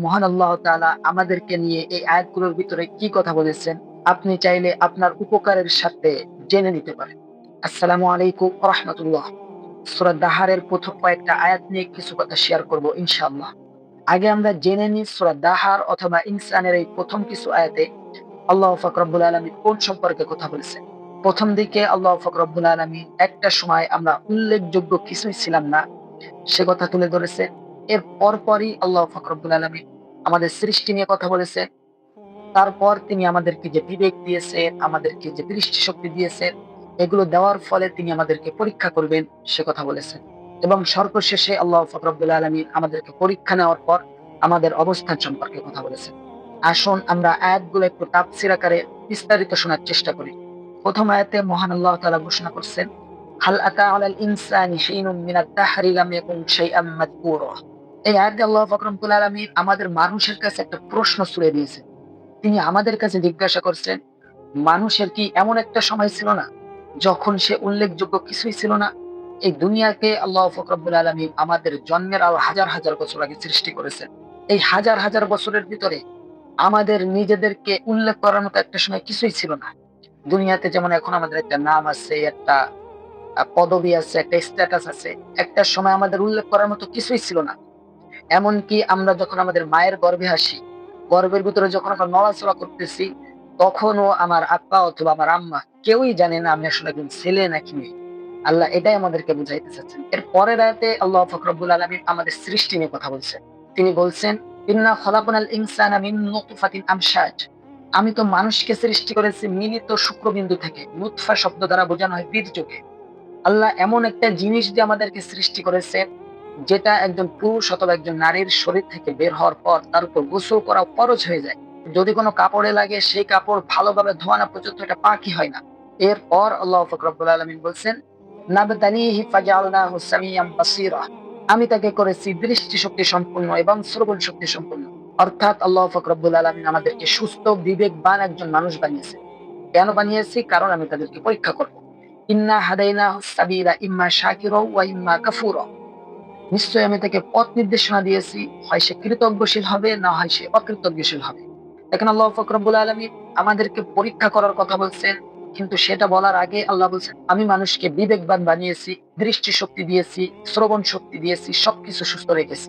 মহান আল্লাহ তাআলা আমাদেরকে নিয়ে এই আয়াতগুলোর ভিতরে কি কথা বলেছেন আপনি চাইলে আপনার উপকারের সাথে জেনে নিতে পারেন। আসসালামু আলাইকুম ওয়া রাহমাতুল্লাহ। সূরা দাহারের প্রথম কয়েকটা আয়াত নিয়ে কিছু কথা শেয়ার করব ইনশাআল্লাহ। আগে আমরা জেনে নিই সূরা দাহার অথবা ইনসানের এই প্রথম কিছু আয়াতে আল্লাহ পাক রব্বুল আলামিন কোন সম্পর্কে কথা বলেছেন। প্রথম দিকে আল্লাহ পাক রব্বুল আলামিন একটা সময় আমরা উল্লেখযোগ্য কিছুই ছিলাম না সে কথা তুলে ধরেছে। এর পরপরই আল্লাহ পাক রব্বুল আলামিন আমাদের সৃষ্টি নিয়ে কথা বলেছে। তারপর তিনি আমাদেরকে যে বিবেক দিয়েছেন, আমাদেরকে যে দৃষ্টিশক্তি দিয়েছেন, এগুলো দেওয়ার ফলে তিনি আমাদেরকে পরীক্ষা করবেন সে কথা বলেছেন। এবং সর্বশেষে আল্লাহ পাক রব্বুল আলামিন আমাদেরকে পরীক্ষা নেওয়ার পর আমাদের অবস্থান সম্পর্কে কথা বলেছেন। আসুন আমরা আয়াতগুলো একটু তাফসীর আকারে বিস্তারিত শোনার চেষ্টা করি। প্রথম আয়াতে মহান আল্লাহ তাআলা ঘোষণা করছেন, হাল আতা আলাল ইনসানি হিনুম মিনাদ দাহরি লাম ইয়াকুন শাইআম মাযকুরা। এই আয়াতে আল্লাহ পাক রব্বুল আলামিন আমাদের মানুষের কাছে একটা প্রশ্ন ছুড়ে দিয়েছেন। তিনি আমাদের কাছে জিজ্ঞাসা করছেন, মানুষের কি এমন একটা সময় ছিল না যখন সে উল্লেখযোগ্য কিছুই ছিল না? এই দুনিয়াকে আল্লাহ পাক রব্বুল আলামিন আমাদের জন্মের আরো হাজার হাজার বছর আগে সৃষ্টি করেছেন। এই হাজার হাজার বছরের ভিতরে আমাদের নিজেদেরকে উল্লেখ করার মতো একটা সময় কিছুই ছিল না। দুনিয়াতে যেমন এখন আমাদের একটা নাম আছে, একটা পদবি আছে, একটা স্ট্যাটাস আছে। একটা সময় আমাদের উল্লেখ করার মতো কিছুই ছিল না। এমনকি আমরা যখন আমাদের মায়ের গর্ভে আসি, গর্ভের ভিতরে যখন আমরা নড়াচড়া করতেছি, তখনও আমার আব্বা অথবা আমার আম্মা কেউই জানে না আমি আসলে একজন ছেলে নাকি মেয়ে। আল্লাহ এটাই আমাদেরকে বুঝাইতে চাচ্ছেন। এর পরের আয়াতে আল্লাহ পাক রব্বুল আলামিন আমাদের সৃষ্টি নিয়ে কথা বলছেন। তিনি বলছেন, ইন্না খলাকনাল ইনসানা মিন নুতফাতিন আমশাজ। আমি তো মানুষকে সৃষ্টি করেছি মিলিত শুক্রবিন্দু থেকে। নুতফা শব্দ দ্বারা বোঝানো হয় বীর্যকে। আল্লাহ এমন একটা জিনিস দিয়ে আমাদেরকে সৃষ্টি করেছেন যেটা একজন পুরুষ অথবা একজন নারীর শরীর থেকে বের হওয়ার পর তার উপর গোসল করা ফরজ হয়ে যায়। যদি কোনো কাপড়ে লাগে সেই কাপড় ভালোভাবে ধোয়া না পর্যন্ত এটা পাকই হয় না। এরপর আল্লাহ পাক রব্বুল আলামিন বলছেন, নাবতালিহি ফাজআলনাহু সামিয়াম বাসীরা। আমি তাকে করেছি দৃষ্টিশক্তি সম্পন্ন এবং শ্রবণ শক্তি সম্পন্ন। অর্থাৎ আল্লাহ পাক রব্বুল আলামিন আমাদেরকে সুস্থ বিবেকবান একজন মানুষ বানিয়েছে। কেন বানিয়েছি? কারণ আমি তাদেরকে পরীক্ষা করব। ইন্না হাদাইনাহু সাবিলা ইম্মা শাকিরা ওয়া ইম্মা কাফুরা। নিশ্চয়ই আমি তাকে পথ নির্দেশনা দিয়েছি, হয় সে কৃতজ্ঞশীল হবে না হয় সে অকৃতজ্ঞশীল হবে। দেখেন আল্লাহ পাক রব্বুল আলামিন আমাদেরকে পরীক্ষা করার কথা বলছেন, কিন্তু সেটা বলার আগে আল্লাহ বলছেন আমি মানুষকে বিবেকবান বানিয়েছি, দৃষ্টিশক্তি দিয়েছি, শ্রবণ শক্তি দিয়েছি, সবকিছু সুস্থ রেখেছি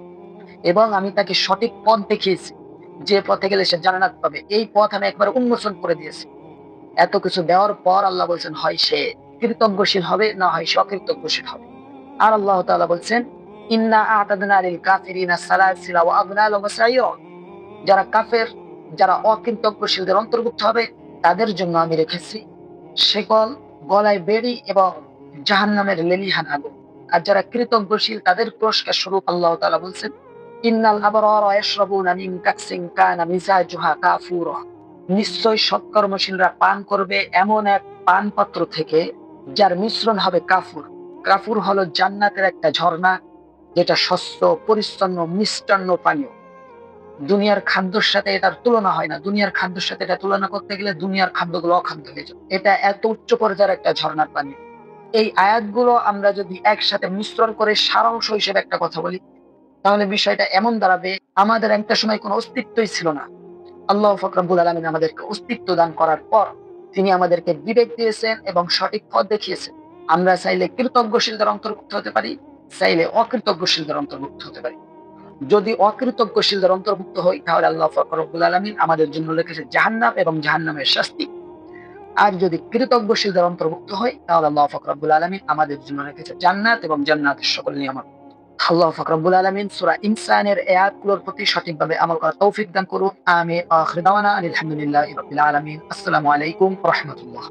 এবং আমি তাকে সঠিক পথ দেখিয়েছি। যে পথে গেলে সে জান্নাত পাবে এই পথ আমি একবার উন্মোচন করে দিয়েছি। এত কিছু দেওয়ার পর আল্লাহ বলছেন হয় সে কৃতজ্ঞশীল হবে না হয় সে অকৃতজ্ঞশীল হবে। আর আল্লাহ তাআলা বলছেন, ইন্না আ'তাদনা লিল কাফিরিনা সালাসিলা ওয়া আগলালা ওয়া সাইরা। যারা কাফের, যারা অকৃতজ্ঞশীলদের অন্তর্ভুক্ত হবে, তাদের জন্য আমি রেখেছি শিকল, গলায় বেড়ি এবং জাহান্নামের লেলিহান আগুন। আর যারা কৃতজ্ঞশীল তাদের পুরস্কার স্বরূপ আল্লাহ তাআলা বলছেন, ইন্নাল আবরারা ইয়াশরাবুনা মিন কাসিন কানা মিজাজুহা কাফুরা। নিশ্চয় সৎকর্মশীলরা পান করবে এমন এক পান পাত্র থেকে যার মিশ্রণ হবে কাফুর। কাফুর হলো জান্নাতের একটা ঝর্ণা, যেটা স্বচ্ছ পরিচ্ছন্ন মিষ্টান্ন পানীয়। দুনিয়ার খাদ্যের সাথে এটার তুলনা হয় না। দুনিয়ার খাদ্যের সাথে এটা তুলনা করতে গেলে দুনিয়ার খাদ্যগুলো অখাদ্য হয়ে যাবে। এটা এত উচ্চ পর্যায়ের একটা ঝর্ণার পানি। এই আয়াতগুলো আমরা যদি একসাথে মিশ্রণ করে সারাংশ হিসেবে একটা কথা বলি, তাহলে বিষয়টা এমন দাঁড়াবে আমাদের একটা সময় কোনো অস্তিত্বই ছিল না। আল্লাহ পাক রব্বুল আলামিন আমাদেরকে অস্তিত্ব দান করার পর তিনি আমাদেরকে বিবেক দিয়েছেন এবং সঠিক পথ দেখিয়েছেন। আমরা চাইলে কৃতজ্ঞশীলদের অন্তর্ভুক্ত হতে পারি, চাইলে অকৃতজ্ঞশীলদের অন্তর্ভুক্ত হতে পারি। যদি অকৃতজ্ঞশীলদের অন্তর্ভুক্ত হই তাহলে আল্লাহ পাক রব্বুল আলামিন আমাদের জন্য রেখেছে জাহান্নাম এবং জাহান্নামের শাস্তি। আর যদি কৃতজ্ঞশীলদের অন্তর্ভুক্ত হই তাহলে আল্লাহ পাক রব্বুল আলামিন আমাদের জন্য রেখেছে জান্নাত এবং জান্নাতের সকল নিয়ামত। আল্লাহ পাক রব্বুল আলামিন সূরা ইনসানের এই আয়াতগুলোর প্রতি সঠিকভাবে আমল করার তৌফিক দান করুন। আমিন। আখির দাওয়ানা আলহামদুলিল্লাহি রাব্বিল আলামিন। আসসালামু আলাইকুম ওয়া রাহমাতুল্লাহ।